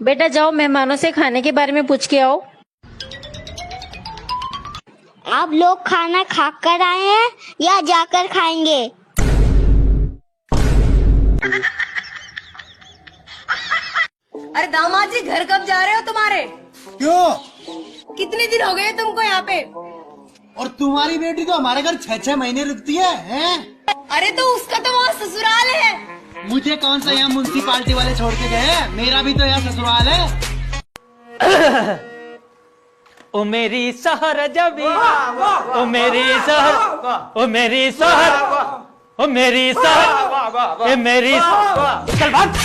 बेटा जाओ मेहमानों से खाने के बारे में पूछ के आओ। आप लोग खाना खाकर आए हैं या जाकर खाएंगे? अरे दामाद जी, घर कब जा रहे हो तुम्हारे? क्यों? कितने दिन हो गए तुमको यहाँ पे? और तुम्हारी बेटी तो हमारे घर 6-6 महीने रुकती है, हैं? अरे तो उसका तो वहाँ ससुराल है। मुझे कौन सा यहाँ म्युनिसिपालिटी वाले छोड़ के गए हैं? मेरा भी तो यहाँ ससुराल है। ओ मेरी सहर जबी, ओ मेरी सहर, ओ मेरी सहर, ओ मेरी सहर, ए मेरी चल भाग,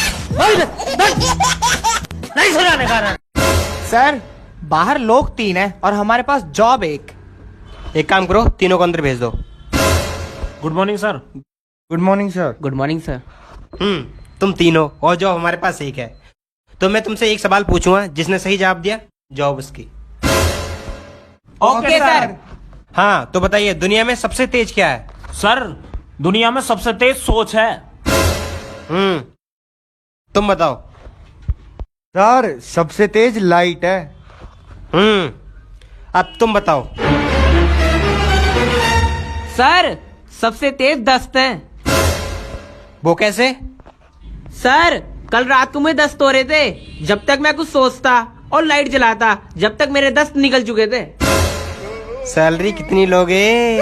नहीं सुनाने का रहा। सर बाहर लोग 3 हैं और हमारे पास जॉब 1। एक काम करो, तीनों को अंदर भेज दो। Good morning sir. Good morning sir. Good morning sir. तुम तीनों और जॉब हमारे पास 1 है। तो मैं तुमसे एक सवाल पूछूंगा, जिसने सही जवाब दिया जॉब उसकी। Okay sir. हाँ तो बताइए, दुनिया में सबसे तेज क्या है? सर दुनिया में सबसे तेज सोच है। तुम बताओ। सर सबसे तेज लाइट है। अब तुम बताओ। सर सबसे तेज दस्त है। वो कैसे? सर कल रात को मैं दस्त हो रहे थे, जब तक मैं कुछ सोचता और लाइट जलाता, जब तक मेरे दस्त निकल चुके थे। सैलरी कितनी लोगे?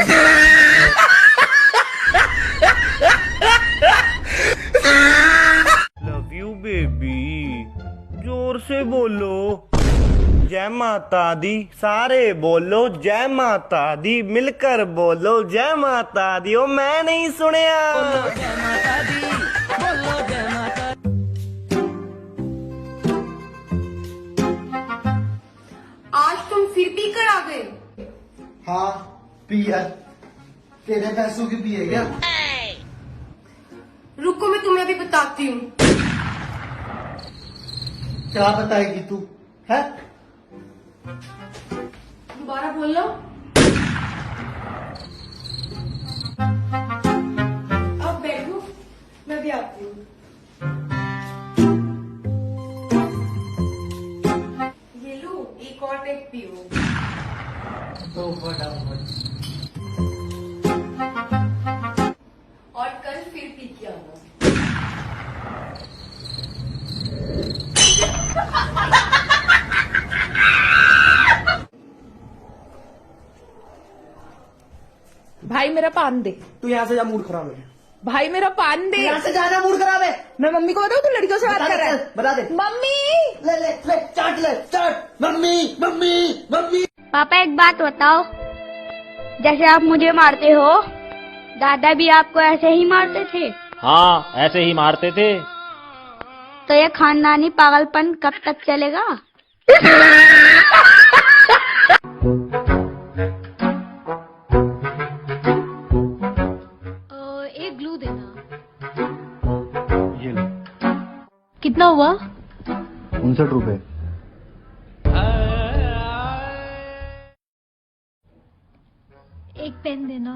लव यू बेबी, जोर से बोलो। जय माता दी, सारे बोलो जय माता दी, मिलकर बोलो जय माता दी। ओ मैं नहीं सुनिया। जय माता दी, बोलो जय माता। आज तुम फिर पी कर आ गए? हाँ पिया। तेरे पैसों की पिए क्या? रुको मैं तुम्हें भी बताती हूँ। क्या बताएगी तू? है? दोबारा बोल लो। अब बैठो, मैं भी आती हूँ। ये लो, एक और टेक पियो। तो फटाफट। और कल फिर पी के आना। भाई मेरा पान दे। तू यहाँ से जा, मूड खराब है। भाई मेरा पान दे। यहाँ से जाना, मूड खराब है। मैं मम्मी को बताऊँ तू लड़कियों से बात कर रहा है? बता दे। मम्मी ले ले ले, चाट ले, चाट। Mummy mummy mummy. पापा एक बात बताओ, जैसे आप मुझे मारते हो, दादा भी आपको ऐसे ही मारते थे? हाँ ऐसे ही मारते थे। तो ये खानदानी पागलपन कब तक चलेगा? एक ग्लू देना। ये लो। कितना हुआ? 59 रुपए। एक पेन देना।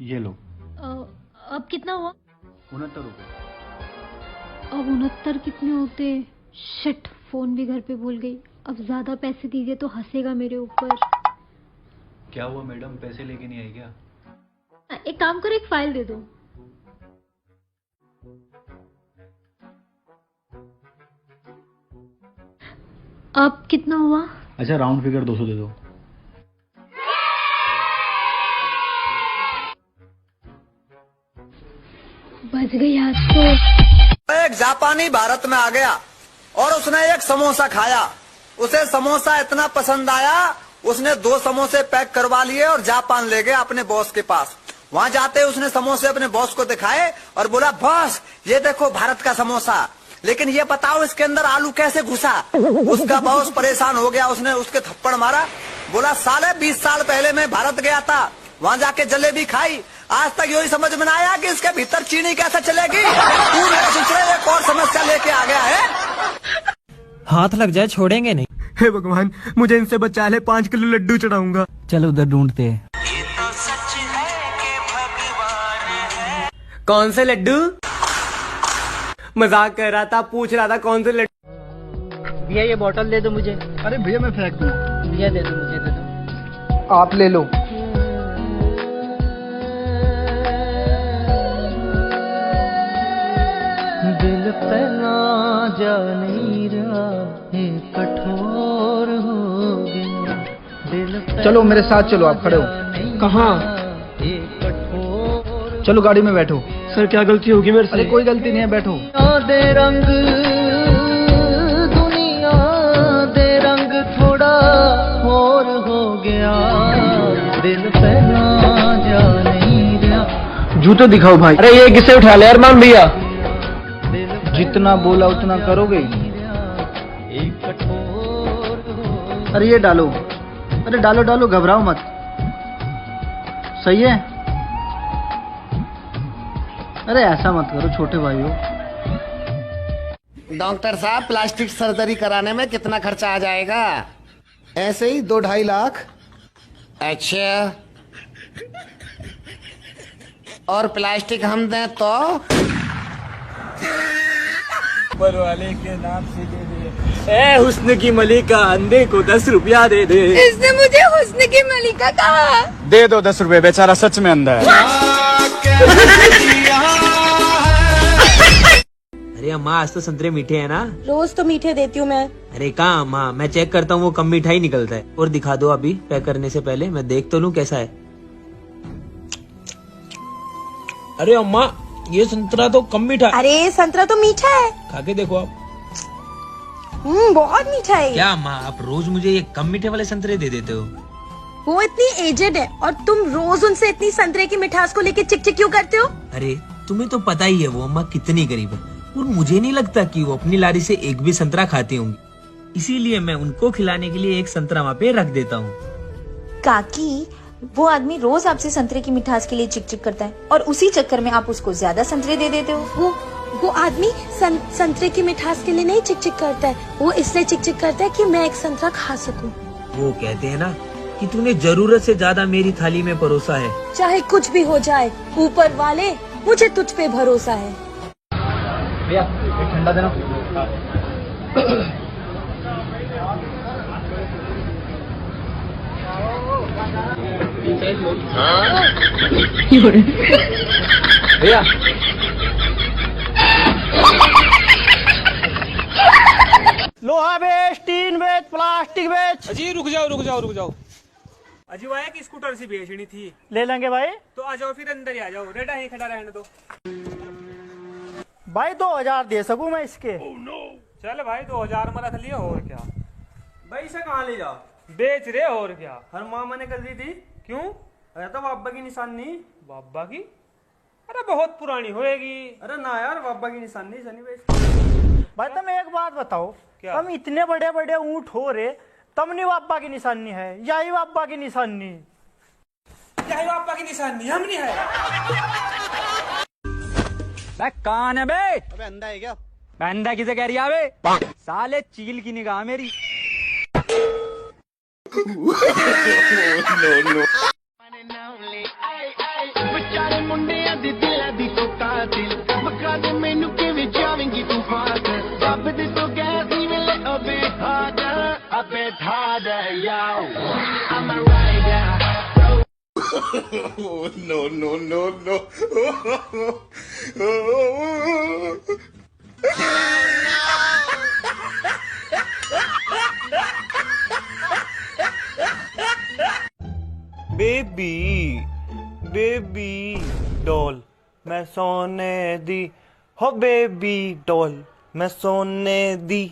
ये लो। अब कितना हुआ? 69 रुपए। अब 69 कितने होते? शिट, फोन भी घर पे भूल गई। अब ज्यादा पैसे दीजिए तो हंसेगा मेरे ऊपर। क्या हुआ मैडम, पैसे लेके नहीं आई क्या? एक काम करो, एक फाइल दे दो। अब कितना हुआ? अच्छा राउंड फिगर 200 दे दो। बच गई आज तो। एक जापानी भारत में आ गया और उसने एक समोसा खाया। उसे समोसा इतना पसंद आया, उसने 2 समोसे पैक करवा लिए और जापान ले गया अपने बॉस के पास। वहां जाते उसने समोसे अपने बॉस को दिखाए और बोला, बॉस ये देखो भारत का समोसा, लेकिन ये बताओ इसके अंदर आलू कैसे घुसा। उसका बॉस परेशान हो गया, उसने उसके थप्पड़ मारा। बोला, साले 20 साल पहले मैं भारत गया था, वहां जाके जलेबी खाई, आज तक यही समझ में आया कि इसके भीतर चीनी कैसे चलेगी। तू मेरे दूसरे एक और समस्या लेके आ गया है। हाथ लग जाए छोड़ेंगे नहीं। हे भगवान मुझे इनसे बचा ले, 5 किलो लड्डू चढ़ाऊंगा। चल उधर ढूंढते हैं। कौन से लड्डू? मजाक कर रहा था, पूछ रहा था कौन से लड्डू। भैया ये बोतल दे दो मुझे। अरे भैया मैं फेंक दूँ। भैया दे दो मुझे, दे दो। आप ले लो। दिल पे ना जा नहीं रहा है, कठोर हो गया दिल पे। चलो मेरे साथ चलो, आप खड़े हो। कहाँ? चलो गाड़ी में बैठो। सर क्या गलती होगी मेरे से? अरे कोई गलती नहीं है, बैठो। दे रंग दुनिया दे रंग थोड़ा और हो गया, दिल पे ना जा नहीं रहा। जूते दिखाओ भाई। अरे ये किसे उठा ले अरमान भैया? जितना बोला उतना करोगे। अरे ये डालो। अरे डालो डालो, घबराओ मत। सही है। अरे ऐसा मत करो छोटे भाई हो। डॉक्टर साहब, प्लास्टिक सर्जरी कराने में कितना खर्चा आ जाएगा? ऐसे ही 2-2.5 लाख। अच्छा, और प्लास्टिक हम दें तो? ऊपर वाले के नाम से दे दे। ए हुस्न की मलिका, अंधे को 10 रुपया दे दे। इसने मुझे हुस्न की मलिका कहा। दे दो 10 रुपए, बेचारा सच में अंधा है। अरे अम्मा, आज तो संतरे मीठे हैं ना? रोज तो मीठे देती हूँ मैं। अरे कहाँ अम्मा, मैं चेक करता हूँ वो कम मीठा ही निकलता है। और दिखा दो अभी, पैक करने से पहले मैं देख तो लूँ कैसा है। अरे अम्मा, ये संतरा तो कम मीठा। अरे संतरा तो मीठा है, खा के देखो आप। बहुत मीठा है। क्या अम्मा, आप रोज मुझे ये कम मीठे वाले संतरे दे देते हो? वो इतनी एजेड है और तुम रोज उनसे इतनी संतरे की मिठास को लेके चिक चिक क्यों करते हो? अरे तुम्हें तो पता ही है वो अम्मा कितनी गरीब है, और मुझे नहीं लगता कि वो अपनी लारी से एक भी संतरा खाती होंगी। इसीलिए मैं उनको खिलाने के लिए एक संतरा वहाँ पे रख देता हूँ। काकी, वो आदमी रोज आपसे संतरे की मिठास के लिए चिक चिक करता है और उसी चक्कर में आप उसको ज्यादा संतरे दे देते हो। वो आदमी संतरे की मिठास के लिए नहीं चिक चिक करता है, वो इसलिए चिक चिक करता है कि मैं एक संतरा खा सकूं। वो कहते हैं ना कि तूने जरूरत से ज्यादा मेरी थाली में परोसा है। चाहे कुछ भी हो जाए, ऊपर वाले, मुझे तुझ पे भरोसा है। भैया ठंडा देना। भैया लोहा बेच, टीन बेच, प्लास्टिक बेच। अजी रुक जाओ रुक जाओ रुक जाओ। अजी वो है कि स्कूटर सी बेचनी थी। ले लेंगे भाई। तो आ जाओ, फिर अंदर ही आ जाओ, रेडा ही खड़ा रहने दो। भाई 2000 दे सकूं मैं इसके? चल भाई 2000 मरा लिया, और क्या भाई इसे कहाँ ले जाओ? बेच रहे, और क्या। हर माँ मैंने कर दी थी। क्यों? अरे तो बाबा की निशानी। बाबा की? अरे बहुत पुरानी होएगी। अरे ना यार, बाबा की निशानी सनी बेच। भाई तुम एक बात बताओ, क्या? हम इतने बड़े बड़े ऊंट हो रहे, तब नहीं बाबा की निशानी है? यही बाबा की निशानी। यही बाबा की निशानी हम नहीं है। कान है बे? अबे अंधा है क्या? अंधा किसे कह रही है बे? साले चील की निगाह मेरी। बेबी बेबी डॉल मैं सोने दी हो, बेबी डॉल मैं सोने दी।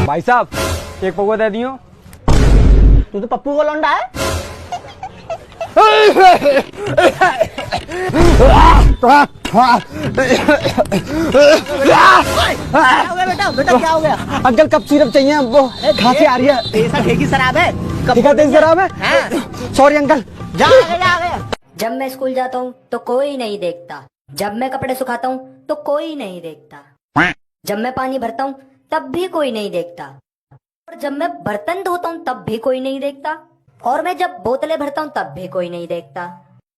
भाई साहब एक पकवा दे दियो। तू तो पप्पू का लौंडा है। बेटा बेटा क्या हो गया? अंकल कब सिरप चाहिए हमको, खांसी आ रही है। ऐसा ठेकी शराब है? कब शराब है? Sorry uncle. जा गया। जब मैं स्कूल जाता हूँ तो कोई नहीं देखता, जब मैं कपड़े सुखाता हूँ तो कोई नहीं देखता, जब मैं पानी भरता हूँ तब भी कोई नहीं देखता, और जब मैं बर्तन धोता हूँ तब भी कोई नहीं देखता, और मैं जब बोतलें भरता हूँ तब भी कोई नहीं देखता।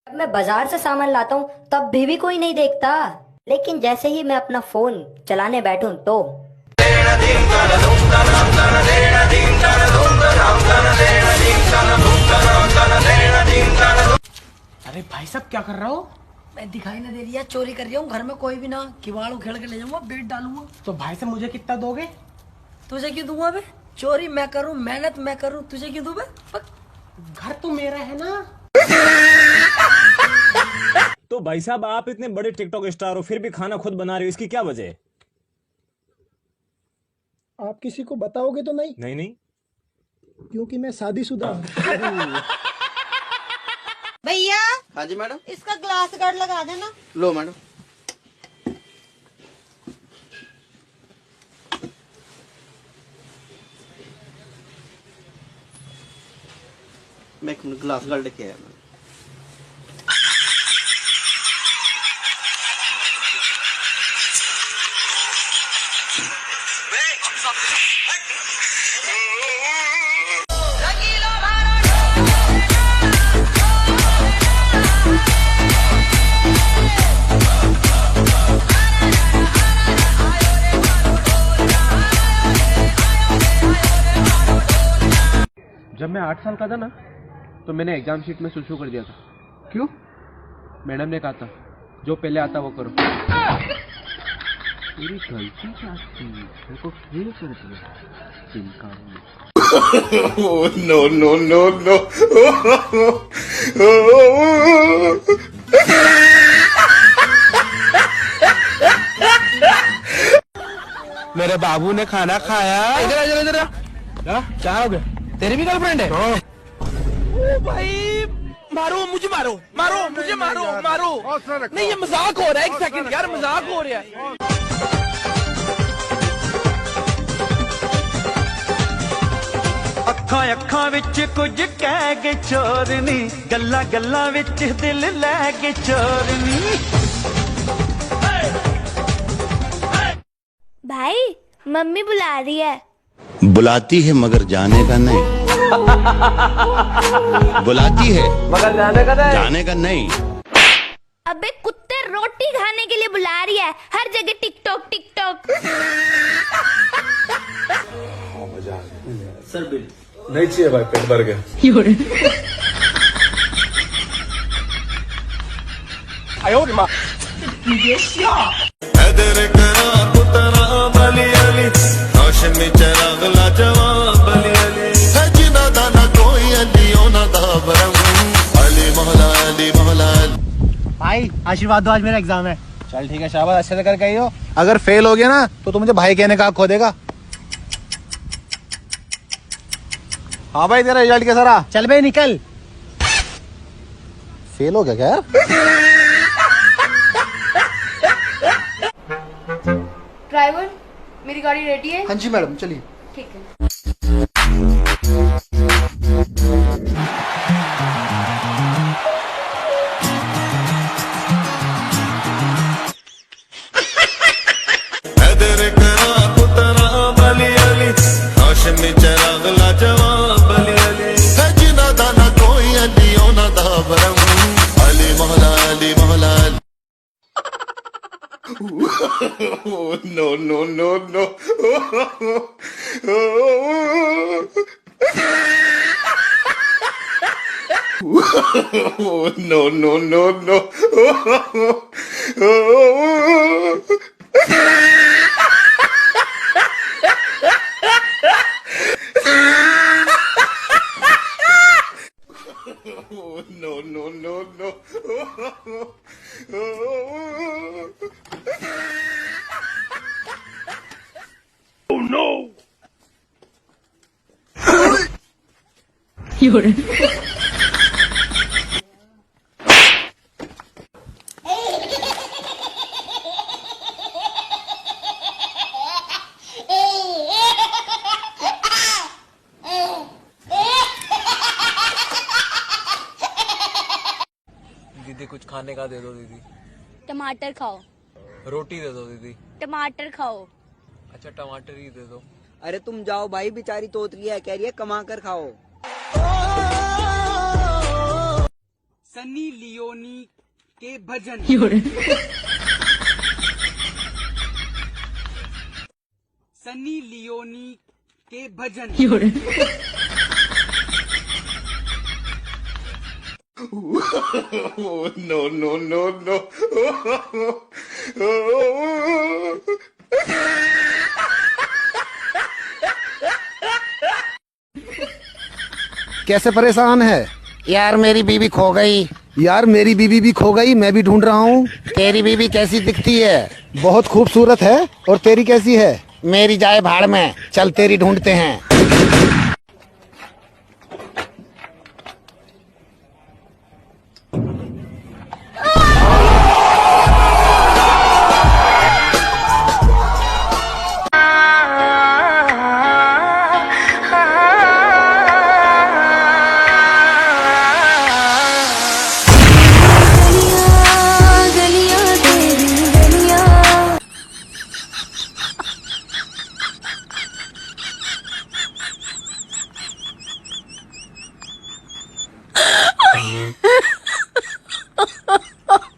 जब मैं बाजार से सामान लाता हूँ तब भी कोई नहीं देखता, लेकिन जैसे ही मैं अपना फोन चलाने बैठूं तो अरे भाई साहब क्या कर रहा हो? मैं दिखाई ना दे रही है, चोरी कर रही हूँ। घर में कोई भी ना, किवाड़ उखेड़ के ले जाऊंगा, बेट डालूंगा। तो भाई साहब मुझे कितना दोगे? तुझे क्यों दूंगा बे? चोरी मैं करूँ, मेहनत मैं करूँ, तुझे क्यों दूं बे? घर तो मेरा है ना। तो भाई साहब आप इतने बड़े टिकटॉक स्टार हो फिर भी खाना खुद बना रहे हो, इसकी क्या वजह है? आप किसी को बताओगे तो नहीं? नहीं नहीं, क्योंकि मैं शादीशुदा हूँ। भैया। हाँ जी मैडम। इसका ग्लास गार्ड लगा देना। लो मैडम। मैं ग्लास गार्ड लेके आया। जब मैं 8 साल का था ना, तो मैंने एग्जाम शीट में सुसु कर दिया था। क्यों? मैडम ने कहा था जो पहले आता वो करो। मेरी गलती क्या थी? मेरे को फेल कर दिया। चिंता नो नो नो नो। मेरे बाबू ने खाना खाया। इधर इधर इधर क्या हो गया? तेरी भी गर्लफ्रेंड है? ओ भाई मारो मुझे, मारो मारो मुझे, मारो मारो। नहीं ये मजाक हो रहा है, एक सेकंड यार, मजाक हो रहा है। ਅੱਖਾਂ ਅੱਖਾਂ ਵਿੱਚ ਕੁਝ ਕਹਿ ਕੇ ਚੋਰਨੀ, ਗੱਲਾਂ ਗੱਲਾਂ ਵਿੱਚ ਦਿਲ ਲੈ ਕੇ ਚੋਰਨੀ। भाई मम्मी बुला रही है। बुलाती है मगर जाने का नहीं। बुलाती है मगर जाने का नहीं। अबे कुत्ते रोटी खाने के लिए बुला रही है, हर जगह टिकटॉक टिकटॉक। सर बिल नहीं चाहिए भाई, पेट भर गया। आयो माँ। भाई आशीर्वाद दो, आज मेरा एग्जाम है। चल ठीक है, शाबाश, अच्छे से करके आई हो। अगर फेल हो गया ना तो मुझे भाई कहने का हक खो देगा। हाँ भाई तेरा रिजल्ट कैसा रहा? चल भाई निकल। फेल हो गया क्या यार? ड्राइवर मेरी गाड़ी रेडी है? हाँ जी मैडम, चलिए। ठीक है। No no no no. No no no no. No no no no. Oh no! दीदी कुछ खाने का दे दो दीदी। टमाटर खाओ। रोटी दे दो दीदी। टमाटर खाओ। अच्छा टमाटर ही दे दो। अरे तुम जाओ भाई, बेचारी तोतली है, कह रही है कमा कर खाओ। सनी लियोनी के भजन। सनी लियोनी के भजन। no, no, no, no. कैसे परेशान है? यार मेरी बीवी खो गई। यार मेरी बीवी भी खो गई, मैं भी ढूंढ रहा हूँ। तेरी बीवी कैसी दिखती है? बहुत खूबसूरत है। और तेरी कैसी है? मेरी जाए भाड़ में, चल तेरी ढूंढते हैं।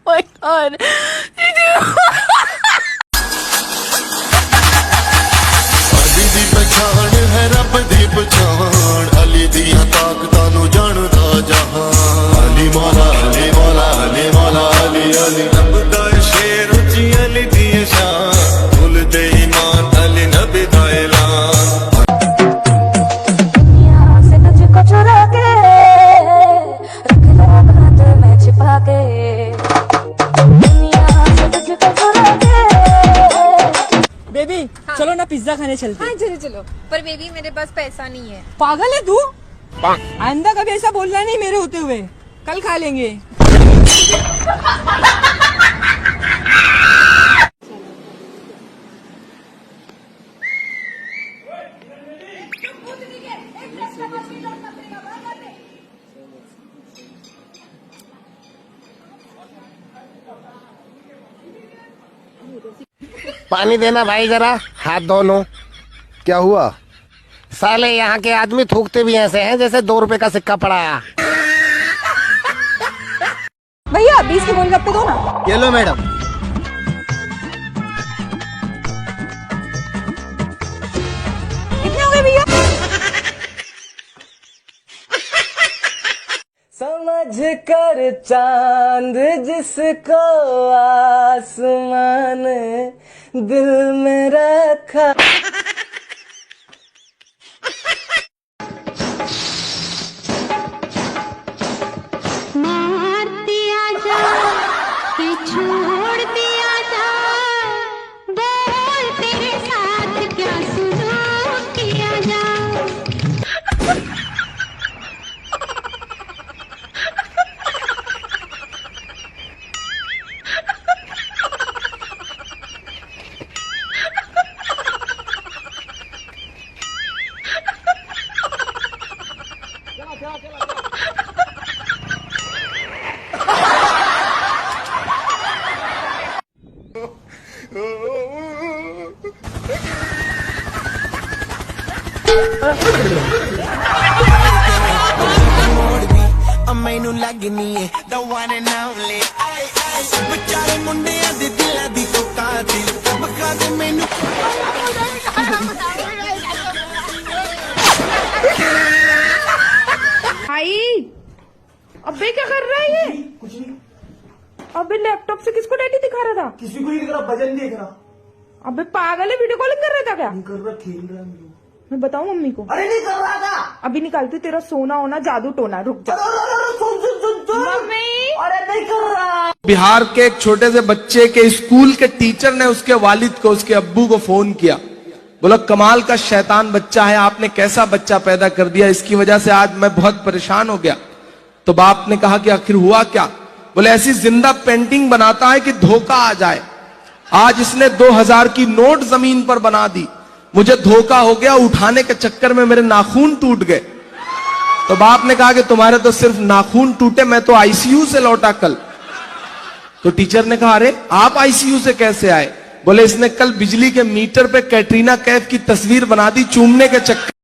my god. ਦੀ ਪਛਾਣ ਹੈ ਰੱਬ ਦੀ ਪਛਾਣ ਅਲੀ ਦੀਆਂ ਤਾਕਤਾਂ ਨੂੰ ਜਾਣਦਾ ਜਹਾਨ ਅਲੀ ਮੌਲਾ ਅਲੀ ਮੌਲਾ ਅਲੀ ਮੌਲਾ ਅਲੀ ਅਲੀ ਰੱਬ ਦਾ ਸ਼ੇਰ ਉੱਚੀ ਅਲੀ ਦੀ ਸ਼ਾਨ ਭੁੱਲ ਦੇ ਈਮਾਨ ਅਲੀ ਨਬੀ ਦਾ ਐਲਾਨ से तुझको चुरा के रख लो हाथ में छिपा के दुनिया से तुझको चुरा के। बेबी चलो ना पिज्जा खाने चलते। हाँ चलो चलो, पर बेबी मेरे पास पैसा नहीं है। पागल है तू? आइंदा कभी ऐसा बोलना नहीं मेरे होते हुए। कल खा लेंगे। पानी देना भाई जरा, हाथ धो लो। क्या हुआ? साले यहाँ के आदमी थूकते भी ऐसे हैं जैसे 2 रुपए का सिक्का पड़ा। भैया 20 के गोलगप्पे दो ना। ये लो मैडम। कितने हो गए भैया? समझ कर चांद जिसको आसमान दिल में रखा। मार दिया जा कि छोड़ दिया जा, बोल तेरे साथ क्या सुलूक किया जा। ਮੈਨੂੰ ਲੱਗਨੀ ਏ the one and only ਵਿਚਾਰੇ ਮੁੰਡਿਆਂ ਦੇ ਦਿਲਾਂ ਦੀ ਤੂੰ ਕਾਤਿਲ ਬਖਾ ਦੇ ਮੈਨੂੰ। भाई अबे क्या कर रहा है ये? कुछ नहीं। अबे लैपटॉप से किसको डैडी दिखा रहा था? किसी को नहीं दिख रहा, भजन देख रहा। अबे पागल है, वीडियो कॉलिंग कर रहा था क्या? नहीं कर रहा, खेल रहा है। मैं बताऊं मम्मी को? अरे नहीं कर रहा था। अभी निकालती तेरा सोना होना जादू टोना। रुक जा मम्मी। अरे नहीं कर रहा। बिहार के एक छोटे से बच्चे के स्कूल के टीचर ने उसके वालिद को, उसके अब्बू को फोन किया। बोला कमाल का शैतान बच्चा है, आपने कैसा बच्चा पैदा कर दिया, इसकी वजह से आज मैं बहुत परेशान हो गया। तो बाप ने कहा कि आखिर हुआ क्या? बोले ऐसी जिंदा पेंटिंग बनाता है कि धोखा आ जाए। आज इसने 2000 की नोट जमीन पर बना दी, मुझे धोखा हो गया, उठाने के चक्कर में मेरे नाखून टूट गए। तो बाप ने कहा कि तुम्हारे तो सिर्फ नाखून टूटे, मैं तो आईसीयू से लौटा कल। तो टीचर ने कहा अरे आप आईसीयू से कैसे आए? बोले इसने कल बिजली के मीटर पे कैटरीना कैफ की तस्वीर बना दी चूमने के चक्कर